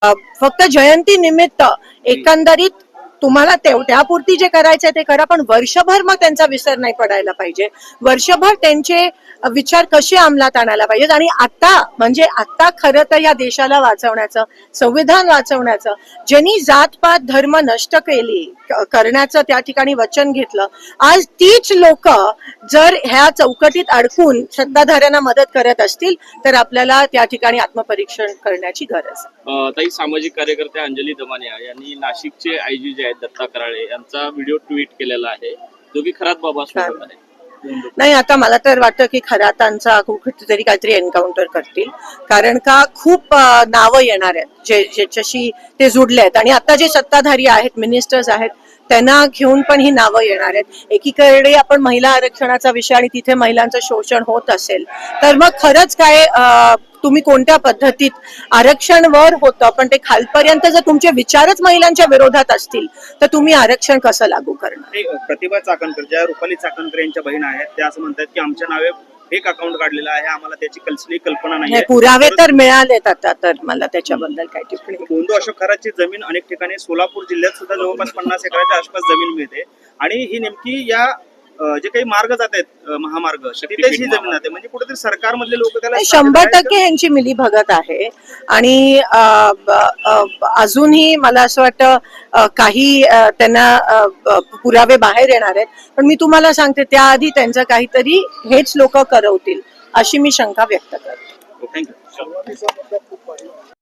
फक्त जयंती निमित्त एकंदरीत तुम्हाला त्यापुरती जे करायचं ते करा, पण वर्षभर मग त्यांचा विसर नाही पडायला पाहिजे. वर्षभर त्यांचे विचार कसे अंमलात आणायला पाहिजेत. आणि आता खरं तर या देशाला वाचवण्याचं, संविधान वाचवण्याचं, ज्यांनी जातपात धर्म नष्ट करण्याचं त्या ठिकाणी वचन घेतलं, आज तीच लोक जर ह्या चौकटीत अडकून सत्ताधाऱ्यांना मदत करत असतील तर आपल्याला त्या ठिकाणी आत्मपरीक्षण करण्याची गरज आहे. ताई, सामाजिक कार्यकर्त्या अंजली दमानिया यांनी नाशिकचे आयजी जे आहेत दत्ता कराळे यांचा व्हिडिओ ट्विट केलेला आहे, जो की खरात बाबा सोबत आहे. नाही, आता मला तर वाटतं की खरातांचा कुठेतरी काहीतरी एन्काउंटर करतील, कारण का खूप नावं येणार आहेत ज्याच्याशी ते जुडले आहेत. आणि आता जे सत्ताधारी आहेत, मिनिस्टर्स आहेत, त्यांना घेऊन पण ही नावं येणार आहेत. एकीकडे आपण महिला आरक्षणाचा विषय आणि तिथे महिलांचं शोषण होत असेल तर मग खरंच काय तुम्ही कोणत्या पद्धतीत आरक्षण वर होतं, पण ते खालपर्यंत जर तुमचे विचारच महिलांच्या विरोधात असतील तर तुम्ही आरक्षण कसं लागू करणार. प्रतिभा चाकणकर, ज्या रुपाली चाकणकर यांच्या बहीण आहेत, त्या असं म्हणतात की आमच्या नावे फेक अकाउंट काढलेलं आहे, आम्हाला त्याची कसली कल्पना नाही. पुरावे तर मिळालेत आता, तर मला त्याच्याबद्दल काय टिप्पणी. बोंडू अशोक खरातची जमीन अनेक ठिकाणी सोलापूर जिल्ह्यात सुद्धा जवळपास 50 एकराच्या आसपास जमीन मिळते, आणि ही नेमकी या जे काही मार्ग जात आहेत, महामार्ग, तिथेच ही जमीन जाते. म्हणजे कुठेतरी सरकारमधले लोक त्याला 100% ह्यांची मिलीभगत आहे. आणि अजूनही मला असं वाटतं काही त्यांना पुरावे बाहेर येणार आहेत, पण मी तुम्हाला सांगते त्याआधी त्यांचं काहीतरी हेच लोक करवतील अशी मी शंका व्यक्त करते. थँक्यू.